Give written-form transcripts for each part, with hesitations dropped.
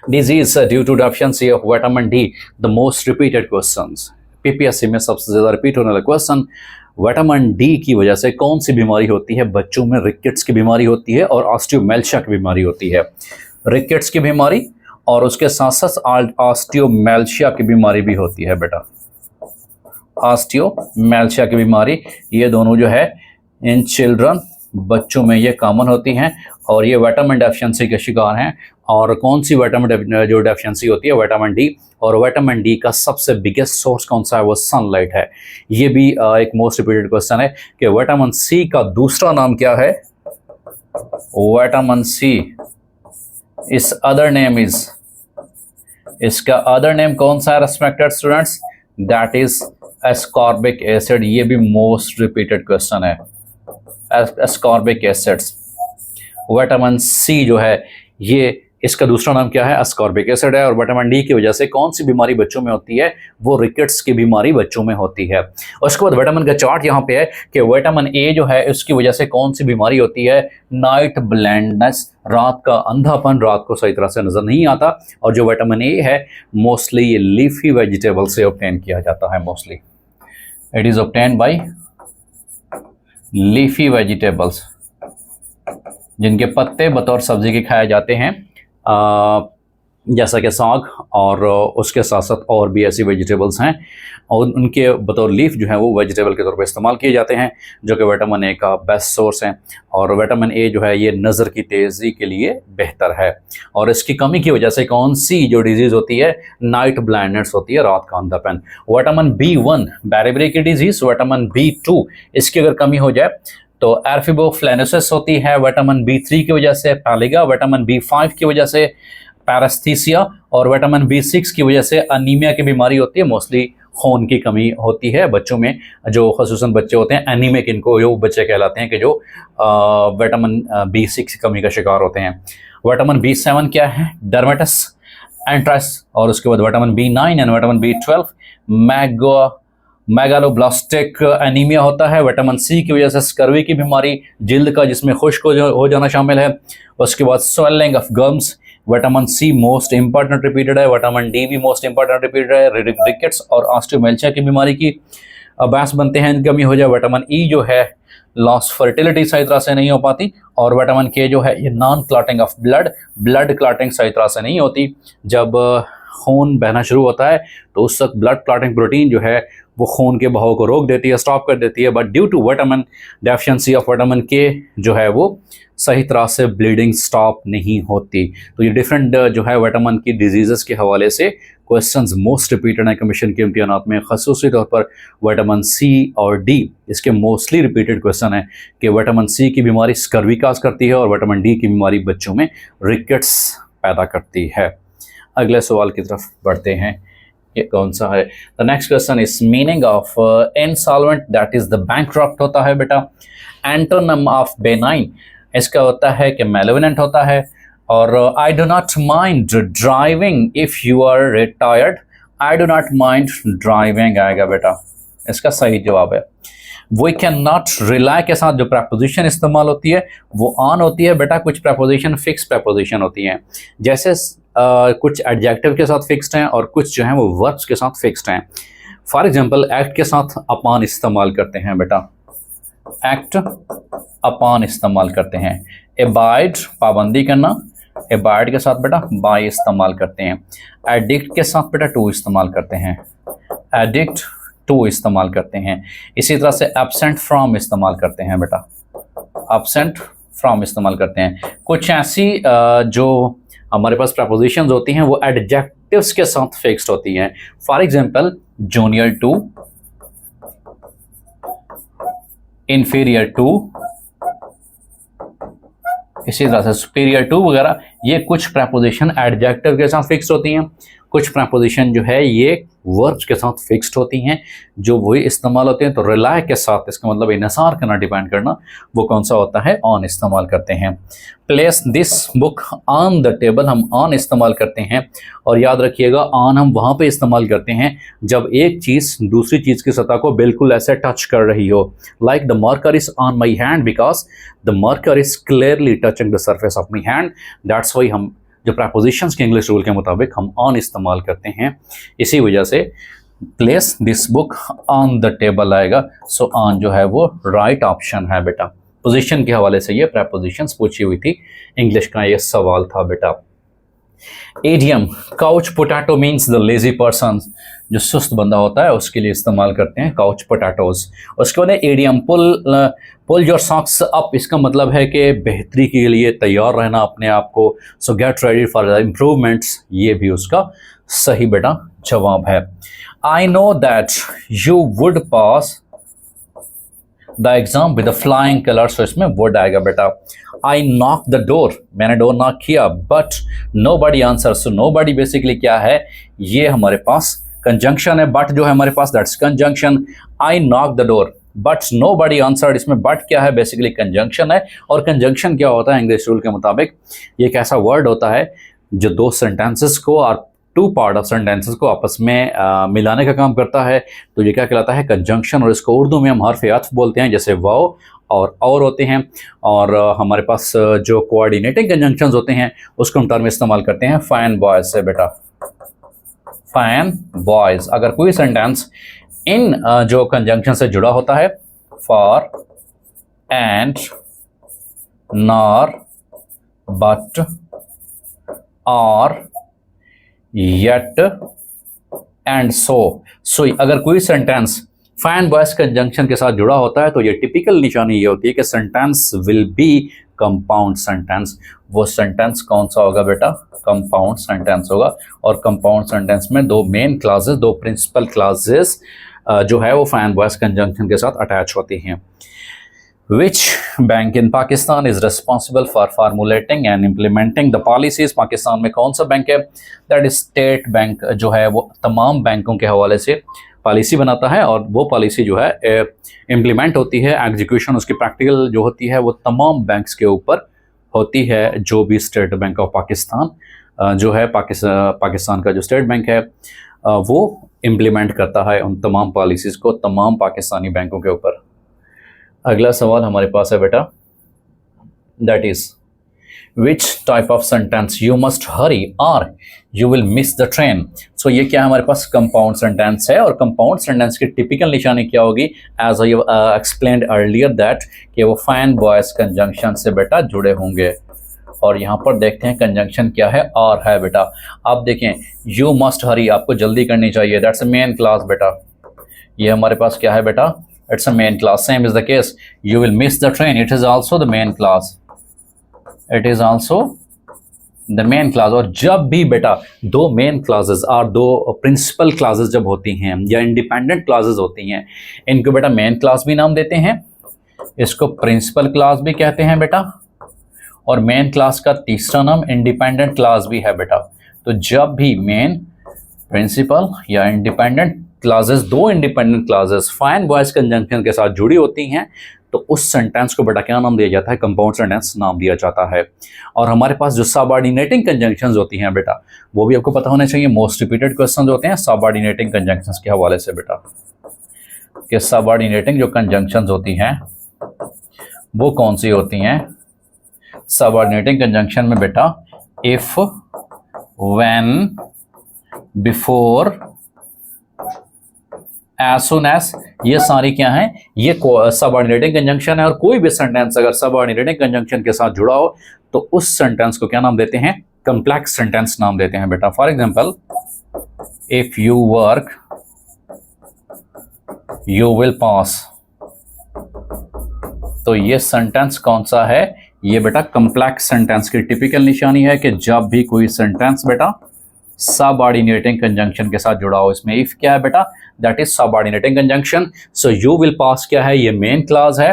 Disease due to deficiency of vitamin D, the most repeated questions. PPSC में सबसे ज्यादा repeat होने वाला क्वेश्चन, विटामिन डी की वजह से कौन सी बीमारी होती है? बच्चों में रिकेट्स की बीमारी होती है और ऑस्टियोमेल्शिया की बीमारी होती है। रिकेट्स की बीमारी और उसके साथ साथ ऑस्टियोमेल्शिया की बीमारी भी होती है बेटा। ऑस्टियोमेल्शिया की बीमारी, ये दोनों जो है इन चिल्ड्रन, बच्चों में ये कॉमन होती हैं और ये विटामिन डेफिशिएंसी के शिकार हैं। और कौन सी विटामिन जो डेफिशिएंसी होती है? Vitamin D. और विटामिन डी का सबसे बिगेस्ट सोर्स कौन सा है? वो सनलाइट है। ये भी एक मोस्ट रिपीटेड क्वेश्चन है कि विटामिन सी का दूसरा नाम क्या है? विटामिन सी, इस अदर नेम इज, इसका अदर नेम कौन सा है respected students? That is ascorbic acid. ये भी मोस्ट रिपीटेड क्वेश्चन है। एस्कॉर्बिक एसिड्स, विटामिन सी जो है ये, इसका दूसरा नाम क्या है? एस्कॉर्बिक एसिड है। और विटामिन डी की वजह से कौन सी बीमारी बच्चों में होती है? वो रिकेट्स की बीमारी बच्चों में होती है। उसके बाद विटामिन का चार्ट यहाँ पे है कि विटामिन ए जो है उसकी वजह से कौन सी बीमारी होती है? नाइट ब्लाइंडनेस, रात का अंधापन, रात को सही तरह से नजर नहीं आता। और जो विटामिन ए है मोस्टली ये लीफी वेजिटेबल से ऑब्टेन किया जाता है। Mostly it is obtain bye leafy vegetables, जिनके पत्ते बतौर सब्जी के खाए जाते हैं, जैसा कि साग, और उसके साथ साथ और भी ऐसी वेजिटेबल्स हैं और उनके बतौर लीफ जो है वो वेजिटेबल के तौर पर इस्तेमाल किए जाते हैं, जो कि विटामिन ए का बेस्ट सोर्स है। और विटामिन ए जो है ये नज़र की तेज़ी के लिए बेहतर है। और इसकी कमी की वजह से कौन सी जो डिजीज़ होती है? नाइट ब्लाइंडनेस होती है, रात का अंधापन। विटामिन B1 बेरेबरी की डिजीज़, विटामिन B2 इसकी अगर कमी हो जाए तो एर्फिबोफ्लेनेसिस होती है। विटामिन B3 की वजह से पैलिगा, विटामिन B5 की वजह से पैरास्थीसिया और विटामिन B6 की वजह से अनीमिया की बीमारी होती है। मोस्टली खून की कमी होती है बच्चों में, जो खसूसन बच्चे होते हैं एनीमिक, इनको जो बच्चे कहलाते हैं कि जो विटामिन B6 की कमी का शिकार होते हैं। विटामिन B7 क्या है? डर्मेटस एंट्राइस। और उसके बाद vitamin B9 and vitamin B12 megaloblastic anaemia होता है। विटामिन सी की वजह से स्कर्वी की बीमारी, जिल्द का जिसमें खुश्क हो जाना शामिल है। उसके बाद swelling of gums, vitamin C most important repeated है। विटामिन डी भी मोस्ट इंपॉर्टेंट रिपीटेड है। रिकेट्स और ऑस्टियोमेल्शिया की बीमारी की बायस बनते हैं, कमी हो जाए। विटामिन ई जो है लॉस फर्टिलिटी सही तरह से नहीं हो पाती। और विटामिन के जो है ये non clotting of blood, blood clotting सही तरह से नहीं होती। जब खून बहना शुरू होता है तो उस वक्त ब्लड क्लॉटिंग प्रोटीन जो है वो खून के बहाव को रोक देती है, स्टॉप कर देती है। But due to vitamin deficiency of vitamin K जो है वो सही तरह से ब्लीडिंग स्टॉप नहीं होती। तो ये डिफरेंट जो है विटामिन की डिजीज़ के हवाले से क्वेश्चंस मोस्ट रिपीटेड हैं कमीशन के इम्तिहानात में, खसूसी तौर पर विटामिन सी और डी इसके मोस्टली रिपीटेड क्वेश्चन है कि विटामिन सी की बीमारी स्कर्वी काज करती है और विटामिन डी की बीमारी बच्चों में रिकेट्स पैदा करती है। अगले सवाल की तरफ बढ़ते हैं, ये कौन सा है? The next question is meaning of insolvent, that is the bankrupt होता है बेटा। एंटोनिम ऑफ बेनाइन, इसका होता है कि मेलेवनेंट होता है। और I do not mind driving if you are retired, I do not mind driving आएगा बेटा, इसका सही जवाब है। वी कैन नॉट रिलाई के साथ जो प्रपोजिशन इस्तेमाल होती है वो ऑन होती है बेटा। कुछ प्रपोजिशन फिक्स प्रपोजिशन होती हैं, जैसे कुछ एडजेक्टिव के साथ फिक्स्ड हैं और कुछ जो हैं वो वर्ब्स के साथ फिक्स्ड हैं। फॉर एग्जांपल एक्ट के साथ अपॉन इस्तेमाल करते हैं बेटा, एक्ट अपॉन इस्तेमाल करते हैं। एबाइड पाबंदी करना, एबाइड के साथ बेटा बाय इस्तेमाल करते हैं। एडिक्ट के साथ बेटा टू इस्तेमाल करते हैं, एडिक्ट टू इस्तेमाल करते हैं। इसी तरह से एब्सेंट फ्रॉम इस्तेमाल करते हैं बेटा, एब्सेंट फ्रॉम इस्तेमाल करते हैं। कुछ ऐसी जो हमारे पास प्रपोजिशंस होती हैं वो एडजेक्टिव्स के साथ फिक्स्ड होती हैं। For example junior to, inferior to, इसी तरह से सुपीरियर टू वगैरह, ये कुछ प्रपोजिशन एडजेक्टिव के साथ फिक्स्ड होती हैं। कुछ प्रपोजिशन जो है ये वर्ब्स के साथ फिक्स्ड होती हैं, जो वही इस्तेमाल होते हैं। तो रिलाई के साथ इसका मतलब इन्हिसार करना, डिपेंड करना, वो कौन सा होता है? ऑन इस्तेमाल करते हैं। Place this book on the table, हम ऑन इस्तेमाल करते हैं। और याद रखिएगा ऑन हम वहाँ पे इस्तेमाल करते हैं जब एक चीज़ दूसरी चीज़ की सतह को बिल्कुल ऐसे टच कर रही हो। Like the marker is on my hand because the marker is clearly touching the surface of my hand, that's why हम जो प्रपोजिशंस के इंग्लिश रूल के मुताबिक हम ऑन इस्तेमाल करते हैं, इसी वजह से place this book on the table आएगा। सो ऑन जो है वो राइट ऑप्शन है बेटा। पोजीशन के हवाले से ये प्रपोजिशंस पूछी हुई थी, इंग्लिश का ये सवाल था बेटा। Idiom couch potato means the lazy person, जो सुस्त बंदा होता है उसके लिए इस्तेमाल करते हैं काउच पोटैटोज। उसके बाद idiom pull your socks up, इसका मतलब है कि बेहतरी के लिए तैयार रहना अपने आप को। So get ready for the improvements, ये भी उसका सही बेटा जवाब है। I know that you would pass the exam with flying colours, तो इसमें वुड आएगा बेटा। आई नॉक द डोर, मैंने डोर नॉक किया, but nobody answer. So nobody basically क्या है, ये हमारे पास कंजंक्शन है, बट जो है हमारे पास that's conjunction. I knock the door but nobody answer, इसमें बट क्या है, बेसिकली कंजंक्शन है। और कंजंक्शन क्या होता है इंग्लिश रूल के मुताबिक, ये एक ऐसा वर्ड होता है जो दो सेंटेंसेस को और टू पार्ट ऑफ सेंटेंसेस को आपस में मिलाने का काम करता है। तो ये क्या कहलाता है, कंजंक्शन। और इसको उर्दू में हम हर्फ अत्फ बोलते हैं, जैसे वाव और होते हैं। और हमारे पास जो कोऑर्डिनेटिंग कंजंक्शंस होते हैं उसको हम टर्म इस्तेमाल करते हैं फाइन बॉयज से बेटा, फाइन बॉयज। अगर कोई सेंटेंस इन जो कंजंक्शन से जुड़ा होता है, फॉर, एंड, नॉर, बट, और, yet and so अगर कोई सेंटेंस फाइन बॉयज कंजंक्शन के साथ जुड़ा होता है तो ये टिपिकल निशानी ये होती है कि sentence will be compound sentence. वो सेंटेंस कौन सा होगा बेटा, कंपाउंड सेंटेंस होगा। और कंपाउंड सेंटेंस में दो मेन क्लासेस, दो प्रिंसिपल क्लासेस जो है वो फाइन बॉयज कंजंक्शन के साथ अटैच होती हैं। Which bank in Pakistan is responsible for formulating and implementing the policies? Pakistan में कौन सा बैंक है, दैट इज स्टेट बैंक, जो है वो तमाम बैंकों के हवाले से पॉलिसी बनाता है। और वो पॉलिसी जो है इम्प्लीमेंट होती है, एग्जीक्यूशन उसकी प्रैक्टिकल जो होती है वो तमाम बैंक्स के ऊपर होती है। जो भी स्टेट बैंक ऑफ पाकिस्तान जो है पाकिस्तान का जो स्टेट बैंक है वो इम्प्लीमेंट करता है उन तमाम पॉलिसीज़ को तमाम पाकिस्तानी बैंकों के ऊपर। अगला सवाल हमारे पास है बेटा, that is which type of sentence you must hurry और you will miss the train. So ये क्या है, हमारे पास कंपाउंड सेंटेंस है। और कंपाउंड सेंटेंस की टिपिकल निशानी क्या होगी, as I explained earlier that कि वो फाइन बॉयज कंजंक्शन से बेटा जुड़े होंगे। और यहाँ पर देखते हैं कंजंक्शन क्या है, और है बेटा। आप देखें यू मस्ट हरी, आपको जल्दी करनी चाहिए, दैट्स अ मेन क्लास बेटा। ये हमारे पास क्या है बेटा, it's a main class. Same is the case, you will miss the train, it is also the main class, it is also the main class। और जब भी बेटा दो मेन क्लासेस और दो प्रिंसिपल क्लासेस जब होती हैं या इंडिपेंडेंट क्लासेस होती हैं, इनको बेटा मेन क्लास भी नाम देते हैं, इसको प्रिंसिपल क्लास भी कहते हैं बेटा। और मेन क्लास का तीसरा नाम इंडिपेंडेंट क्लास भी है बेटा। तो जब भी मेन, प्रिंसिपल या इंडिपेंडेंट क्लासेस, दो independent classes fine boys conjunction के साथ जुड़ी होती हैं तो उस सेंटेंस को बेटा क्या नाम दिया जाता है, कंपाउंड सेंटेंस नाम दिया जाता है। और हमारे पास जो सबऑर्डिनेटिंग कंजंक्शंस होती हैं बेटा, वो भी आपको पता होना चाहिए, मोस्ट रिपीटेड क्वेश्चन होते हैं सबऑर्डिनेटिंग कंजंक्शंस के हवाले से बेटा, कि सबऑर्डिनेटिंग जो कंजंक्शंस होती हैं वो कौन सी होती हैं। सबऑर्डिनेटिंग कंजंक्शन में बेटा if, when, before, as soon as, ये सारी क्या है, ये सबऑर्डिनेटिंग कंजंक्शन है। और कोई भी सेंटेंस अगर सबऑर्डिनेटिंग कंजंक्शन के साथ जुड़ा हो तो उस सेंटेंस को क्या नाम देते हैं, कॉम्प्लेक्स सेंटेंस नाम देते हैं बेटा। For example, if you work you will pass, तो ये सेंटेंस कौन सा है, ये बेटा कॉम्प्लेक्स सेंटेंस की टिपिकल निशानी है कि जब भी कोई सेंटेंस बेटा सबऑर्डिनेटिंग कंजंक्शन के साथ जुड़ा हो। इसमें इफ क्या है बेटा, that is subordinating conjunction. So you will pass क्या है, ये मेन क्लास है।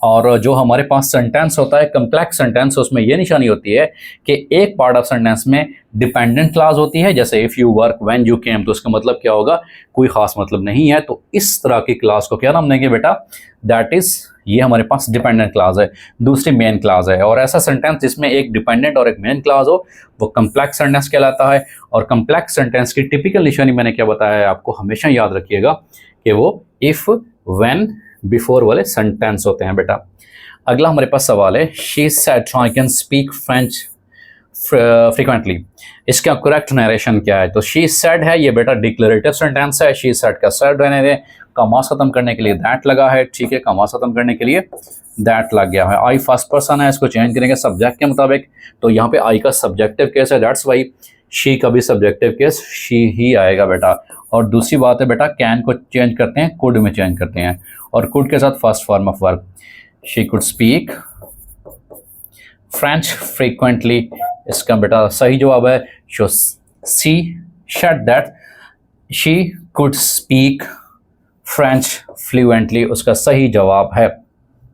और जो हमारे पास सेंटेंस होता है कॉम्प्लेक्स सेंटेंस, उसमें ये निशानी होती है कि एक पार्ट ऑफ सेंटेंस में डिपेंडेंट क्लास होती है, जैसे if you work, when you came, तो उसका मतलब क्या होगा, कोई खास मतलब नहीं है। तो इस तरह की क्लास को क्या नाम देंगे बेटा, दैट इज, ये हमारे पास डिपेंडेंट क्लास है, दूसरी मेन क्लास है। और ऐसा सेंटेंस जिसमें एक डिपेंडेंट और एक मेन क्लास हो वो कॉम्प्लेक्स सेंटेंस कहलाता है। और कॉम्प्लेक्स सेंटेंस की टिपिकल निशानी मैंने क्या बताया है आपको, हमेशा याद रखिएगा कि वो इफ़, व्हेन, बिफोर वाले सेंटेंस होते हैं बेटा। अगला हमारे पास सवाल है, she said I can speak French frequently. इसका करेक्ट नरेशन क्या है? तो शी सेड है, ये बेटा डिक्लेरेटिव सेंटेंस है। शी सेड का सेड रहने दें, कॉमास खत्म करने के लिए दैट लगा है, ठीक है, कॉमास खत्म करने के लिए दैट लग गया है। आई फर्स्ट पर्सन है, इसको चेंज करेंगे सब्जेक्ट के मुताबिक, तो यहाँ पे आई का सब्जेक्टिव केस है, दैट्स वाई शी का भी सब्जेक्टिव केस शी ही आएगा बेटा। और दूसरी बात है बेटा, कैन को चेंज करते हैं कुड में चेंज करते हैं, और कुड के साथ first form of verb. She could speak French frequently, इसका बेटा सही जवाब है so she said that she could speak French fluently, उसका सही जवाब है।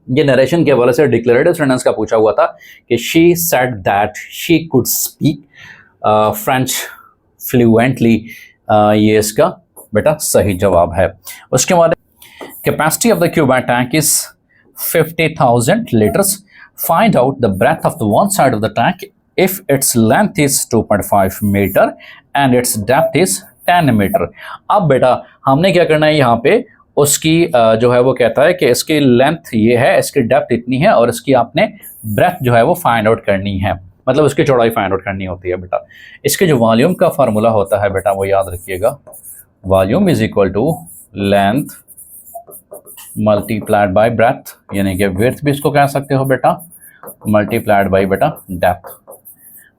ये नरेशन के हवाले से डिक्लेरेटिव सेंटेंस का पूछा हुआ था कि she said that she could speak French fluently, ये इसका बेटा सही जवाब है। उसके बाद capacity of the cuboid tank is 50,000 litres, find out the breadth of the one side of the tank if its length is 2.5 metre and its depth is 10 metre. अब बेटा हमने क्या करना है, यहाँ पे उसकी जो है वो कहता है कि इसकी लेंथ ये है, इसकी डेप्थ इतनी है, और इसकी आपने ब्रेथ जो है वो फाइंड आउट करनी है, मतलब उसकी चौड़ाई फाइंड आउट करनी होती है बेटा। इसके जो वॉल्यूम का फार्मूला होता है बेटा वो याद रखिएगा, volume is equal to length multiplied by breadth, यानी कि विड्थ भी इसको कह सकते हो बेटा, मल्टीप्लाइड बाय बेटा डेप्थ।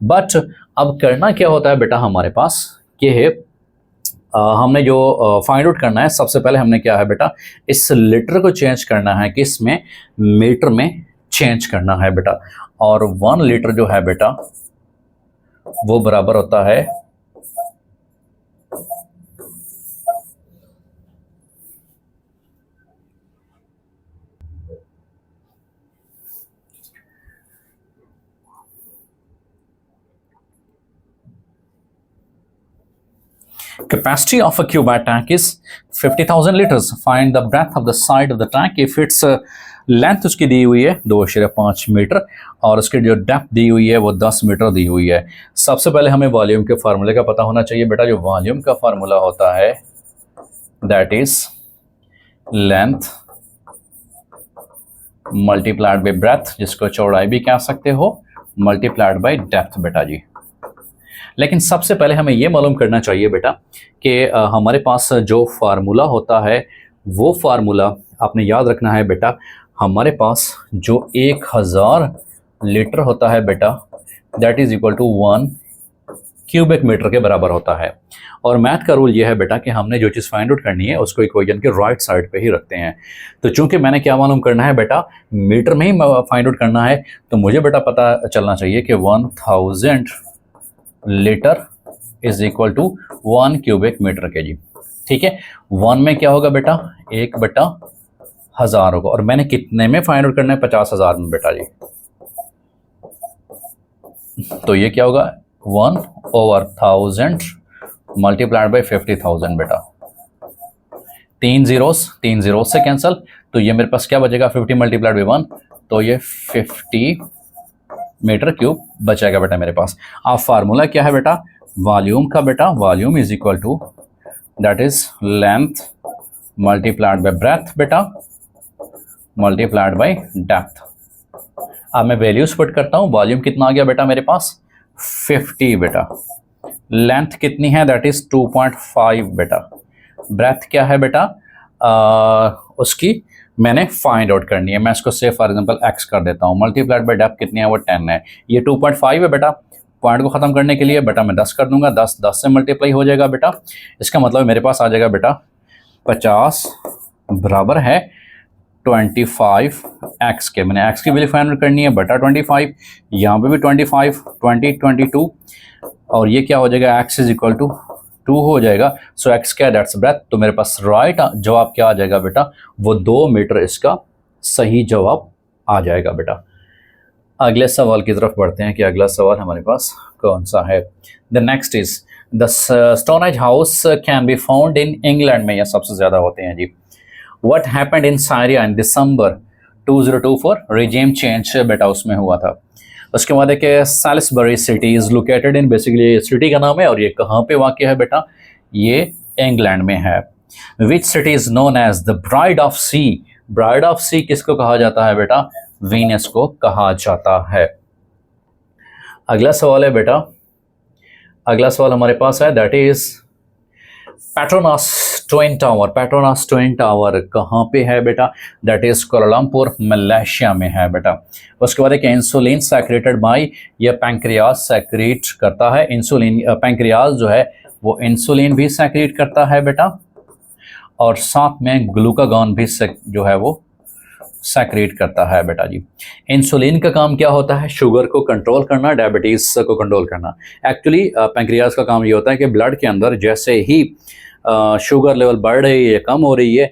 बट अब करना क्या होता है बेटा हमारे पास कि हमने जो फाइंड आउट करना है, सबसे पहले हमने क्या है बेटा, इस लीटर को चेंज करना है कि इसमें मीटर में चेंज करना है बेटा। और 1 लीटर जो है बेटा वो बराबर होता है capacity of a cuba tank is 50,000 liters. Find the breadth of the side of the tank if its length उसकी दी हुई है 2.5 मीटर और उसकी जो डेप्थ दी हुई है वो 10 मीटर दी हुई है। सबसे पहले हमें वॉल्यूम के फार्मूले का पता होना चाहिए बेटा। जो वॉल्यूम का फार्मूला होता है that is length multiplied by breath, जिसको चौड़ाई भी कह सकते हो, मल्टीप्लाइड बाय डेप्थ बेटा जी। लेकिन सबसे पहले हमें ये मालूम करना चाहिए बेटा कि हमारे पास जो फार्मूला होता है वो फार्मूला आपने याद रखना है बेटा। हमारे पास जो 1000 लीटर होता है बेटा that is equal to 1 cubic metre के बराबर होता है। और मैथ का रूल ये है बेटा कि हमने जो चीज़ फाइंड आउट करनी है उसको इक्वेशन के राइट साइड पे ही रखते हैं। तो चूंकि मैंने क्या मालूम करना है बेटा, मीटर में ही फाइंड आउट करना है, तो मुझे बेटा पता चलना चाहिए कि 1000 litre is equal to 1 cubic metre के जी। ठीक है, 1 में क्या होगा बेटा, 1/1000 होगा। और मैंने कितने में फाइंड आउट करना है, 50,000 में बेटा जी। तो ये क्या होगा, 1/1000 मल्टीप्लाइड बाई 50,000 बेटा। 3 जीरो से कैंसिल, तो ये मेरे पास क्या बचेगा, 50 मल्टीप्लाइड बाई 1, तो ये 50 मीटर क्यूब बचेगा बेटा मेरे पास। अब फार्मूला क्या है बेटा, वॉल्यूम का बेटा, volume is equal to that is length multiplied by breadth बेटा मल्टीप्लाइड बाय डेप्थ। अब मैं वैल्यूज पुट करता हूँ। वॉल्यूम कितना आ गया बेटा मेरे पास, 50 बेटा। लेंथ कितनी है, दैट इज 2.5 बेटा। ब्रेथ क्या है बेटा, उसकी मैंने फाइंड आउट करनी है। मैं इसको से फॉर एग्जांपल x कर देता हूँ। मल्टीप्लाइड बाय डेप्थ कितनी है, वो 10 है। ये 2.5 है बेटा। पॉइंट को ख़त्म करने के लिए बेटा मैं 10 कर दूंगा, 10 से मल्टीप्लाई हो जाएगा बेटा। इसका मतलब मेरे पास आ जाएगा बेटा 50 बराबर है 25x के। मैंने x की वैल्यू फाइंड आउट करनी है बेटा 25, यहाँ पे भी 25, 20, 22, और ये क्या हो जाएगा, x इज इक्वल टू 2 हो जाएगा। सो x क्या है, दैट्स ब्रेथ। तो मेरे पास राइट जवाब क्या आ जाएगा बेटा, वो 2 मीटर इसका सही जवाब आ जाएगा बेटा। अगले सवाल की तरफ बढ़ते हैं कि अगला सवाल हमारे पास कौन सा है। The next is the stone age house can be found in England में, यह सबसे ज़्यादा होते हैं जी। व्हाट हैपेंड इन सारिया इन दिसंबर 2024, रिजीम चेंज बेटा उसमें हुआ था। उसके बाद एक Salisbury city is located in, basically city का नाम है और ये कहाँ पे वाक़ है बेटा, ये इंग्लैंड में है। Which city is known as the bride of sea, bride of sea किसको कहा जाता है बेटा, वीनस को कहा जाता है। अगला सवाल है बेटा, अगला सवाल हमारे पास है that is Petronas twin tower. Petronas twin tower कहाँ पे है बेटा? दैट इज कोलालमपुर मलेशिया में है बेटा। उसके बाद एक इंसुलिन सेक्रेटेड बाय, ये पैंक्रियास सेक्रेट करता है इंसुलिन। पैंक्रियास जो है वो इंसुलिन भी सेक्रेट करता है बेटा, और साथ में ग्लूकागॉन भी जो है वो सेक्रेट करता है बेटा जी। इंसुलिन का काम क्या होता है? शुगर को कंट्रोल करना, डायबिटीज को कंट्रोल करना। एक्चुअली पैंक्रियास का काम ये होता है कि ब्लड के अंदर जैसे ही शुगर लेवल बढ़ रही है, कम हो रही है,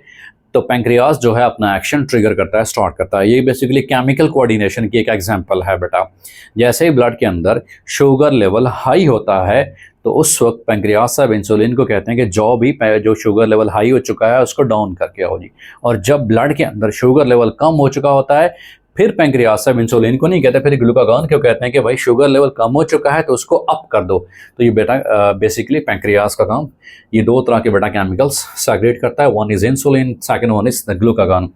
तो पैंक्रियास जो है अपना एक्शन ट्रिगर करता है, स्टार्ट करता है। ये बेसिकली केमिकल कोऑर्डिनेशन की एक एग्जांपल है बेटा। जैसे ही ब्लड के अंदर शुगर लेवल हाई होता है तो उस वक्त पैंक्रियास साहब इंसुलिन को कहते हैं कि जो शुगर लेवल हाई हो चुका है उसको डाउन करके आओ जी। और जब ब्लड के अंदर शुगर लेवल कम हो चुका होता है, फिर पैंक्रियास साहब इंसुलिन को नहीं कहते, फिर ग्लूकागॉन को कहते हैं कि भाई शुगर लेवल कम हो चुका है तो उसको अप कर दो। तो ये बेटा बेसिकली पैंक्रियास का काम ये दो तरह के बेटा केमिकल्स सेग्रेट करता है। One is insulin, second one is glucagon.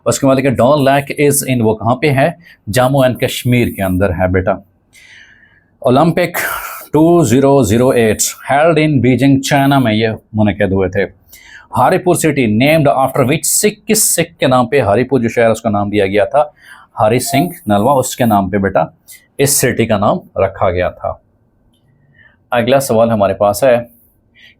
उसके बाद डॉन लेक इज इन, वो कहाँ पे है? जम्मू एंड कश्मीर के अंदर है बेटा। Olympic 2008 held in Beijing China में ये मुनक़िद हुए थे। Haripur city named after which Sikh, किस सिख के नाम पे हरिपुर जो शहर उसका नाम दिया गया था? हरि सिंह नलवा, उसके नाम पे बेटा इस सिटी का नाम रखा गया था। अगला सवाल हमारे पास है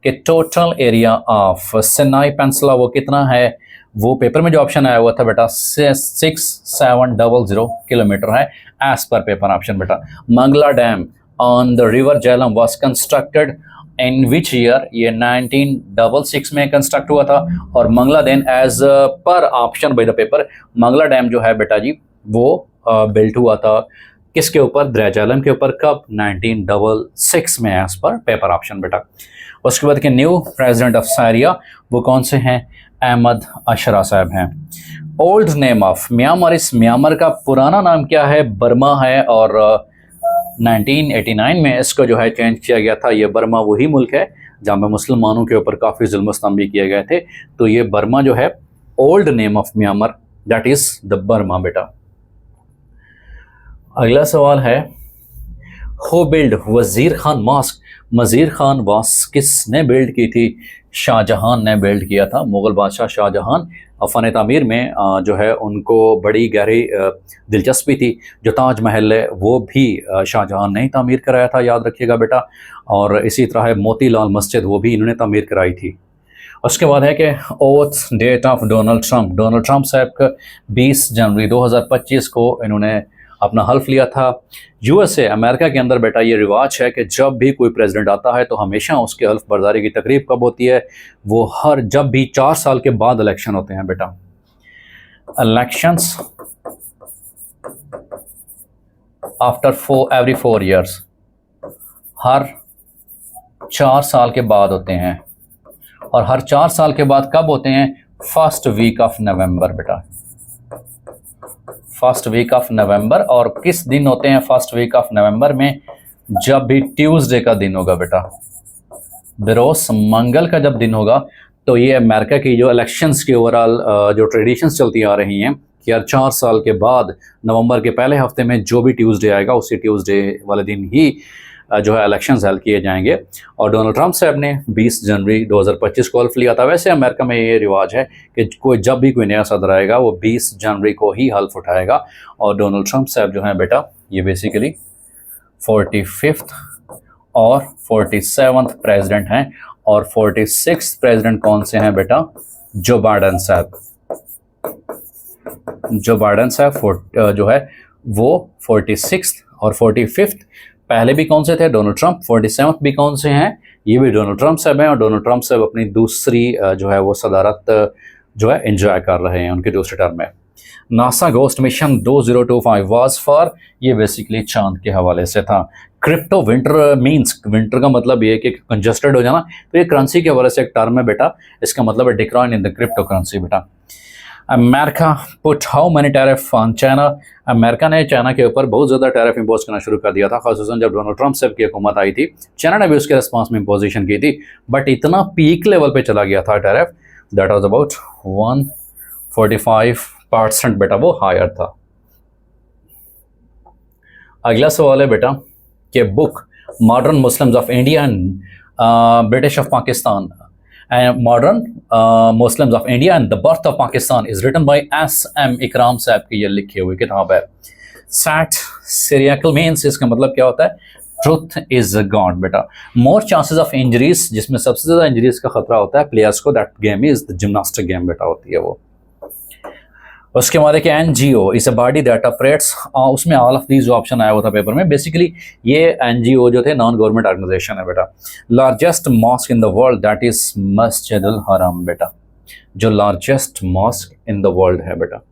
कि टोटल एरिया ऑफ सिनाई पेंसिला वो कितना है? वो पेपर में जो ऑप्शन आया हुआ था बेटा 6700 किलोमीटर है एज पर पेपर ऑप्शन बेटा। Mangla dam on the river Jhelum was constructed in which year? ये 1966 में कंस्ट्रक्ट हुआ था। और Mangla dam as per option by the paper, Mangla dam जो है बेटा जी वो बिल्ट हुआ था किसके ऊपर? द्रेझेलम के ऊपर। कब? 1966 में एज पर पेपर ऑप्शन बेटा। उसके बाद के न्यू प्रेसिडेंट ऑफ सीरिया वो कौन से हैं? अहमद अशरा साहब हैं। ओल्ड नेम ऑफ म्यांमार, इस म्यांमार का पुराना नाम क्या है? बर्मा है। और 1989 में इसको जो है चेंज किया गया था। ये बर्मा वही मुल्क है जहाँ पे मुसलमानों के ऊपर काफ़ी जुल्म भी किए गए थे। तो ये बर्मा जो है old name of Myanmar, that is the Burma बेटा। अगला सवाल है who build Wazir Khan mask? Wazir Khan mask किसने बिल्ड की थी? शाहजहां ने बिल्ड किया था। मुगल बादशाह शाहजहां फ़न तामीर में जो है उनको बड़ी गहरी दिलचस्पी थी। जो ताज महल है वो भी शाहजहां ने ही तामीर कराया था, याद रखिएगा बेटा। और इसी तरह है मोतीलाल मस्जिद, वो भी इन्होंने तामीर कराई थी। उसके बाद है कि oath date of Donald Trump. Donald Trump साहब का 20 जनवरी 2025 को इन्होंने अपना हल्फ लिया था। यूएसए अमेरिका के अंदर बेटा ये रिवाज है कि जब भी कोई प्रेसिडेंट आता है तो हमेशा उसके हल्फ बर्दारी की तकरीब कब होती है? वो जब भी 4 साल के बाद इलेक्शन होते हैं बेटा। इलेक्शंस आफ्टर एवरी 4 ईयर्स, हर 4 साल के बाद होते हैं। और हर 4 साल के बाद कब होते हैं? फर्स्ट वीक ऑफ नवंबर बेटा, फर्स्ट वीक ऑफ नवंबर। और किस दिन होते हैं फर्स्ट वीक ऑफ नवंबर में? जब भी ट्यूसडे का दिन होगा बेटा, बरोज मंगल का जब दिन होगा। तो ये अमेरिका की जो इलेक्शंस की ओवरऑल जो ट्रेडिशंस चलती आ रही हैं कि हर 4 साल के बाद नवंबर के पहले हफ्ते में जो भी ट्यूसडे आएगा उसी ट्यूसडे वाले दिन ही जो है इलेक्शंस हेल्ड किए जाएंगे। और डोनाल्ड ट्रंप साहब ने 20 जनवरी 2025 को हल्फ लिया था। वैसे अमेरिका में ये रिवाज है कि जब भी कोई नया सदर आएगा वो 20 जनवरी को ही हल्फ उठाएगा। और डोनाल्ड ट्रंप साहब जो हैं बेटा ये बेसिकली 45th और 47th प्रेसिडेंट हैं। और 46th प्रेसिडेंट कौन से हैं बेटा? जो बाइडेन साहब। जो बाइडेन साहब जो है वो 46th और 45th। पहले भी कौन से थे? Donald Trump. 47th भी कौन से हैं? ये भी डोनाल्ड ट्रंप साहब हैं। और डोनाल्ड ट्रंप साहब अपनी दूसरी जो है वो सदारत जो है एंजॉय कर रहे हैं उनके दूसरे टर्म में। NASA ghost mission 2025 was for, ये बेसिकली चांद के हवाले से था। क्रिप्टो विंटर मींस, विंटर का मतलब ये कि कंजस्टेड हो जाना। तो ये करेंसी के हवाले से एक टर्म है बेटा, इसका मतलब है decline in the cryptocurrency बेटा। America put how many tariff on China? अमेरिका ने चाइना के ऊपर बहुत ज़्यादा टैरिफ इम्पोज करना शुरू कर दिया था, खासतौर जब डोनाल्ड ट्रंप साहब की हुकूमत आई थी। चाइना ने भी उसके रिस्पॉन्स में इम्पोजिशन की थी, बट इतना पीक लेवल पे चला गया था टैरिफ, दैट वाज अबाउट 145% बेटा, वो हायर था। अगला सवाल है बेटा के book modern Muslims of India and British of Pakistan and modern Muslims of India and the birth of Pakistan is written by S M. Ikram साहब की ये लिखी हुई किताब है। सैट सीरियकल मीन्स, इसका मतलब क्या होता है? ट्रुथ इज गॉड बेटा। मोर चांसेस ऑफ इंजरीज, जिसमें सबसे ज्यादा इंजरीज का खतरा होता है प्लेयर्स को, that game is the gymnastic game बेटा होती है वो। उसके बाद है कि NGO is a body that operates, उसमें ऑल ऑफ दीज जो ऑप्शन आया हुआ था पेपर में, बेसिकली ये एनजीओ जो थे नॉन गवर्नमेंट ऑर्गेनाइजेशन है बेटा। Largest mosque in the world that is Masjid al Haram बेटा, जो largest mosque in the world है बेटा।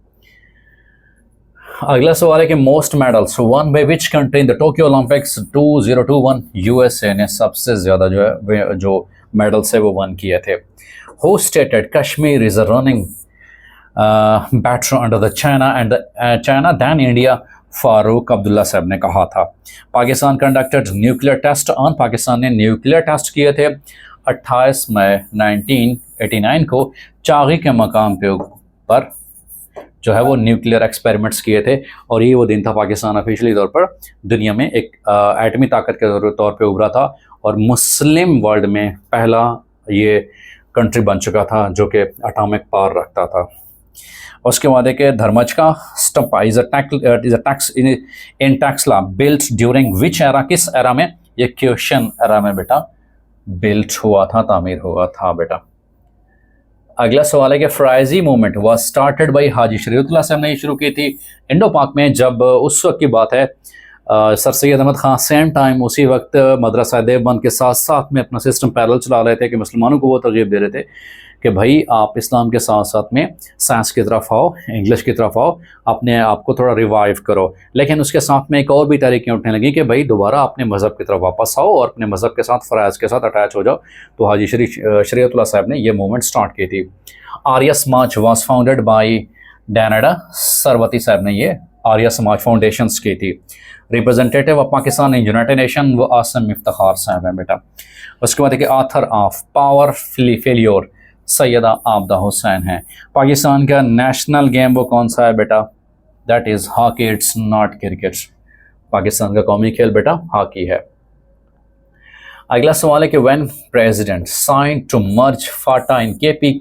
अगला सवाल है कि most medals won by which country in the Tokyo Olympics 2021, USA ने सबसे ज्यादा जो मेडल्स है वो वन किए थे। Who stated Kashmir is a running batter under the China than India, Farooq Abdullah साहब ने कहा था। Pakistan conducted nuclear test on, Pakistan ने न्यूक्लियर टेस्ट किए थे 28 मई 1989 को चागी के मकाम पर जो है वो न्यूक्लियर एक्सपेरिमेंट्स किए थे, और ये वो दिन था पाकिस्तान ऑफिशियली तौर पर दुनिया में एक एटमी ताकत के तौर पे उभरा था और मुस्लिम वर्ल्ड में पहला ये कंट्री बन चुका था जो कि एटॉमिक पावर रखता था। उसके बाद है कि धर्मचका stump is a tax in tax law built during which era, किस एरा में? ये क्वेश्चन एरा में बेटा बिल्ट हुआ था, तामीर हुआ था बेटा। अगला सवाल है कि फ्राइजी मूवमेंट वाज स्टार्टेड बाय हाजी शरीयतुल्लाह साहब ने ये शुरू की थी इंडो पाक में, जब उस वक्त की बात है sir Syed Ahmad Khan same time उसी वक्त मदरसा देवबंद के साथ साथ में अपना सिस्टम पैरेलल चला रहे थे कि मुसलमानों को वो तरगीब दे रहे थे कि भाई आप इस्लाम के साथ साथ में साइंस की तरफ आओ, इंग्लिश की तरफ आओ, अपने आप को थोड़ा रिवाइव करो। लेकिन उसके साथ में एक और भी तरीक़ें उठने लगी कि भाई दोबारा अपने मज़हब की तरफ वापस आओ और अपने मज़हब के साथ फ़राइज़ के साथ अटैच हो जाओ। तो हाजी शरीयतुल्लाह साहब ने ये मूवमेंट स्टार्ट की थी। आर्या समाज वाज फाउंडेड बाय डैनडा सरवती साहब ने ये आर्या समाज फाउंडेशंस की थी। Representative of Pakistan in United nation वो आसम इफ्तिखार साहब हैं बेटा। उसके बाद है कि author of power failure Syeda Abida Hussain है। पाकिस्तान का नेशनल गेम वो कौन सा है बेटा? That is hockey, it's not cricket. Pakistan का कौमी खेल बेटा हॉकी है। अगला सवाल है कि when president sign to merge FATA in KP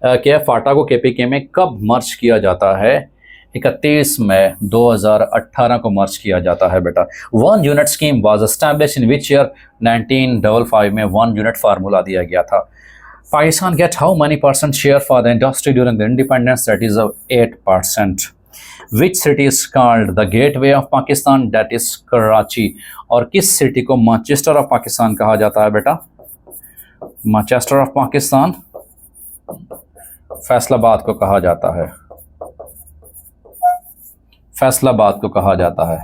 के, फाटा को केपीके में कब मर्ज किया जाता है? 31 मई 2018 को मर्ज किया जाता है बेटा। 1 unit scheme was establish in which year? 1955 में 1 यूनिट फार्मूला दिया गया था। Pakistan get how many % share for the industry during the independence? That is 8%. Which city is called the gateway of Pakistan? That is Karachi. और किस city को Manchester of Pakistan कहा जाता है बेटा? मैनचेस्टर ऑफ पाकिस्तान फैसलाबाद को कहा जाता है, फैसलाबाद को कहा जाता है।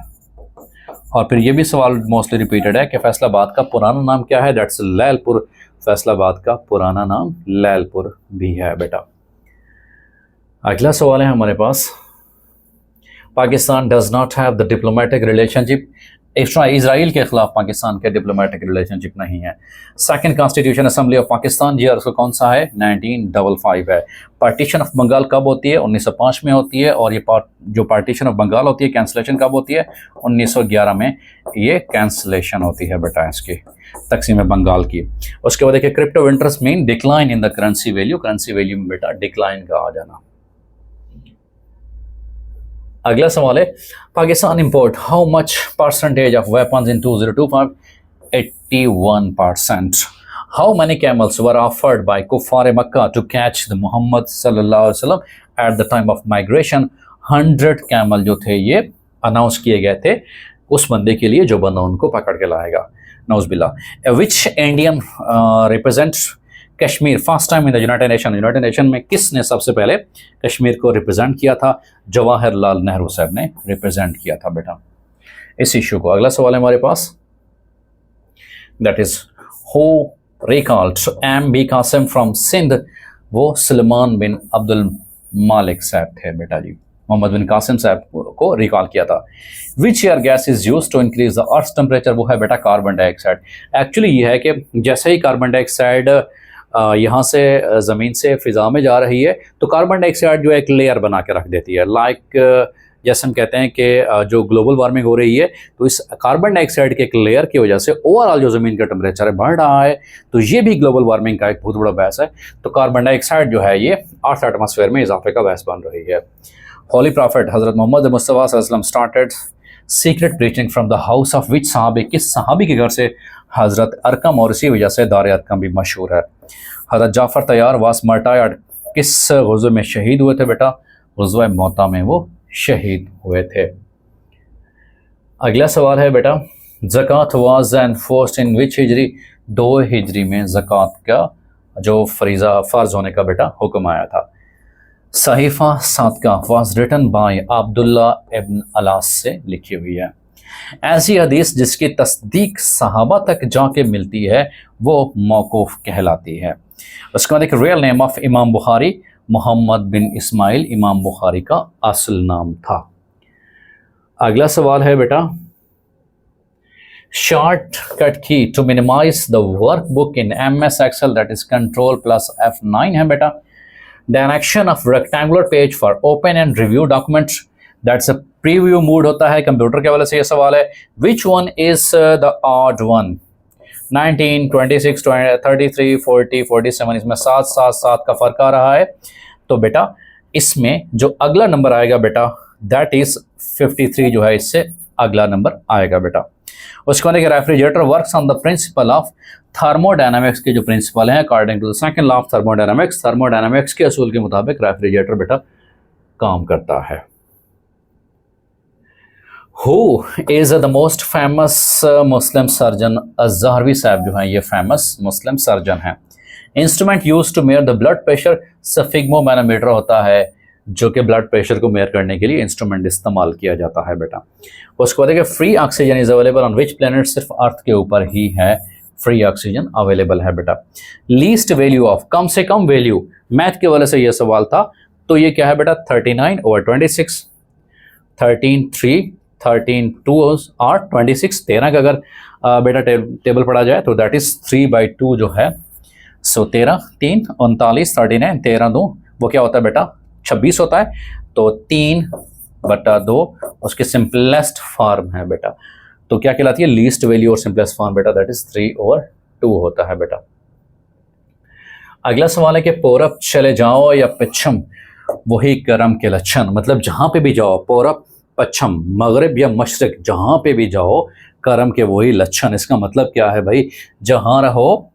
और फिर ये भी सवाल मोस्टली रिपीटेड है कि फैसलाबाद का पुराना नाम क्या है? दैट्स लैलपुर। फैसलाबाद का पुराना नाम लैलपुर भी है बेटा। अगला सवाल है हमारे पास, Pakistan does not have the diplomatic relationship, Israel के खिलाफ पाकिस्तान के डिप्लोमेटिक रिलेशनशिप नहीं है। Second constitution assembly of Pakistan, ये उसका कौन सा है? 1955 है। पार्टीशन ऑफ बंगाल कब होती है? 1905 में होती है। और ये जो पार्टीशन ऑफ बंगाल होती है कैंसलेशन कब होती है? 1911 में ये कैंसलेशन होती है बेटा इसकी, तकसीम बंगाल की। उसके बाद देखिए crypto interest mean decline in the currency value, currency value में बेटा डिक्लाइन का आ जाना। अगला सवाल है, Pakistan import how much percentage of weapons in 2025? 81%. How many camels were offered by कुफार Mecca to catch the Muhammad सल्लल्लाहु अलैहि वसल्लम at the time of migration? 100 camel जो थे ये अनाउंस किए गए थे उस बंदे के लिए जो बंदा उनको पकड़ के लाएगा, नौज़बिल्ला। Which Indian represent Kashmir first time in the United Nation? United Nation में किसने सबसे पहले कश्मीर को रिप्रेजेंट किया था? जवाहरलाल नेहरू साहब ने रिप्रेजेंट किया था बेटा इस इशू को। अगला सवाल है हमारे पास, that is who recalled M.B. Qasim from Sindh? वो सुलेमान बिन अब्दुल मालिक साहब थे बेटा जी, मोहम्मद बिन कासिम साहब को रिकॉल किया था। Which air gas is use to increase the earth temperature? वो है बेटा कार्बन डाइऑक्साइड। एक्चुअली ये है कि जैसे ही कार्बन डाइऑक्साइड यहाँ से ज़मीन से फ़िज़ा में जा रही है तो कार्बन डाइऑक्साइड जो एक लेयर बना के रख देती है, लाइक जैसे हम कहते हैं कि जो ग्लोबल वार्मिंग हो रही है तो इस कार्बन डाइऑक्साइड के एक लेयर की वजह से ओवरऑल जो ज़मीन का टेम्परेचर है बढ़ रहा है, तो ये भी ग्लोबल वार्मिंग का एक बहुत बड़ा बहस है। तो कार्बन डाइऑक्साइड जो है ये अर्थ एटमॉस्फेयर में इजाफे का बहस बन रही है। होली प्रॉफिट हज़रत मोहम्मद मुस्तफ़ा सल्लल्लाहु अलैहि वसल्लम started secret preaching from the house of which सहाबी, किस सहाबी के घर से? हज़रत अरकम, और इसी वजह से दार अरकम भी मशहूर है। हज़रत जाफ़र तैयार वास मार्टायर्ड, किस ग़ज़वे में शहीद हुए थे बेटा? ग़ज़वा मौता में वो शहीद हुए थे। अगला सवाल है बेटा, ज़कात वाज एनफोर्स्ड इन विच हिजरी? 2 हिजरी में ज़कात का जो फरीज़ा फ़र्ज होने का बेटा हुक्म आया था। सहीफ़ा सादका was written by Abdullah ibn Alas से लिखी हुई है। ऐसी हदीस जिसकी तस्दीक सहाबा तक जाके मिलती है वो मौकूफ़ कहलाती है। उसके बाद एक रियल नेम ऑफ इमाम बुखारी, मोहम्मद बिन इस्माइल इमाम बुखारी का असल नाम था। अगला सवाल है बेटा, shortcut key to minimize the workbook in MS Excel that is Ctrl+F9 है बेटा। Direction of rectangular page for open and review documents that's a preview mode होता है कंप्यूटर के वाले से। ये सवाल है, which one is the odd one? 19, 26, 33, 40, 47, इसमें 7, 7, 7 का फर्क आ रहा है। तो बेटा इसमें जो अगला नंबर आएगा बेटा दैट इज 53 जो है इससे अगला नंबर आएगा बेटा। उसके बाद refrigerator works on the principle of thermodynamics के जो प्रिंसिपल हैं according to the second law of thermodynamics, thermodynamics के असूल के मुताबिक रेफ्रिजरेटर बेटा काम करता है। Who is the most famous Muslim surgeon? अज़हरवी साहब जो हैं ये फेमस मुस्लिम सर्जन हैं। Instrument use to measure the blood pressure, sphygmomanometer होता है जो कि ब्लड प्रेशर को मेयर करने के लिए इंस्ट्रूमेंट इस्तेमाल किया जाता है बेटा। उसके बाद free oxygen is available on which planet? सिर्फ अर्थ के ऊपर ही है फ्री ऑक्सीजन अवेलेबल है बेटा। लीस्ट वैल्यू ऑफ, कम से कम वैल्यू, मैथ के वाले से ये सवाल था, तो ये क्या है बेटा? 39/26, 13 3, 13 2 और 26, 13 का अगर बेटा टेबल पढ़ा जाए तो दैट इज 3/2 जो है। सो 13 3 39 39 13 2 वो क्या होता है बेटा? 26 होता है। तो 3/2 उसके सिंपलेस्ट फॉर्म है बेटा। तो क्या कहलाती है? लीस्ट वैल्यू और सिंपलेस्ट फॉर्म बेटा दैट इज 3/2 होता है बेटा। अगला सवाल है कि पूरब चले जाओ या पश्चिम वही करम के लक्षण, मतलब जहां पे भी जाओ, पूरब पश्चिम मगरिब या मशरिक जहां पे भी जाओ करम के वही लक्षण। इसका मतलब क्या है भाई? जहां रहो,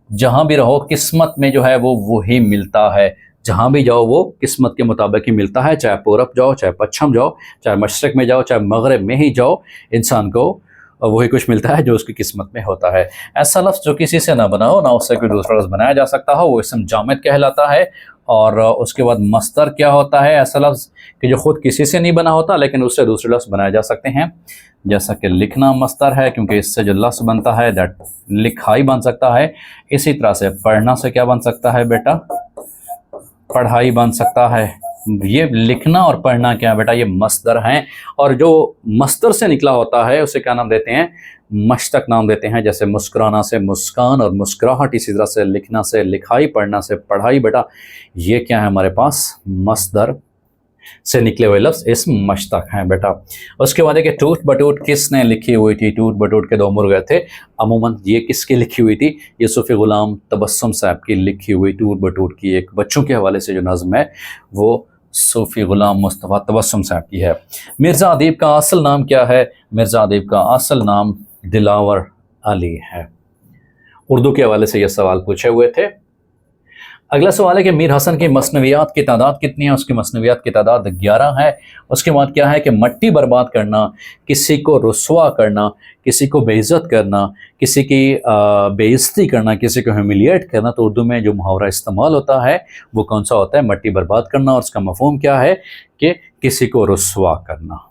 जहां भी रहो किस्मत में जो है वो वही मिलता है। जहां भी जाओ वो किस्मत के मुताबिक ही मिलता है, चाहे पूरब जाओ, चाहे पश्चिम जाओ, चाहे मशरिक में जाओ, चाहे मगरिब में ही जाओ, इंसान को वही कुछ मिलता है जो उसकी किस्मत में होता है। ऐसा लफ्ज़ जो किसी से ना बनाओ ना उससे कोई दूसरा लफ्ज़ बनाया जा सकता हो वो इसम जामिद कहलाता है। और उसके बाद मस्तर क्या होता है? ऐसा लफ्ज़ कि जो खुद किसी से नहीं बना होता लेकिन उससे दूसरे लफ्ज़ बनाए जा सकते हैं, जैसा कि लिखना मस्तर है क्योंकि इससे जो लफ्ज़ बनता है दैट लिखाई बन सकता है। इसी तरह से पढ़ना से क्या बन सकता है बेटा? पढ़ाई बन सकता है। ये लिखना और पढ़ना क्या है बेटा? ये मस्दर हैं। और जो मस्दर से निकला होता है उसे क्या नाम देते हैं? मश्तक नाम देते हैं। जैसे मुस्कुराना से मुस्कान और मुस्कुराहट, इसी तरह से लिखना से लिखाई, पढ़ना से पढ़ाई बेटा ये क्या है हमारे पास? मस्दर से निकले हुए लफ्ज़ इस मश्तक हैं बेटा। उसके बाद है कि टूट बटूट किसने लिखी हुई थी? टूट बटूट के 2 मुर्गे थे। अमूमन ये किसकी लिखी हुई थी? ये सूफ़ी ग़ुलाम तबस्सुम साहब की लिखी हुई टूट बटूट की एक बच्चों के हवाले से जो नज़्म है वो सूफ़ी ग़ुलाम मुस्तफ़ा तबस्सुम साहब की है। मिर्ज़ा अदीब का असल नाम क्या है? मिर्ज़ा अदीब का असल नाम दिलावर अली है। उर्दू के हवाले से ये सवाल पूछे हुए थे। अगला सवाल है कि मीर हसन की मसनवियात की तादाद कितनी है? उसकी मसनवियात की तादाद 11 है। उसके बाद क्या है कि मट्टी बर्बाद करना, किसी को रुस्वा करना, किसी को बेइज्जत करना, किसी की बेइज्जती करना, किसी को ह्यूमिलिएट करना, तो उर्दू में जो मुहावरा इस्तेमाल होता है वो कौन सा होता है? मट्टी बर्बाद करना। और उसका मफहूम क्या है? कि किसी को रुस्वा करना।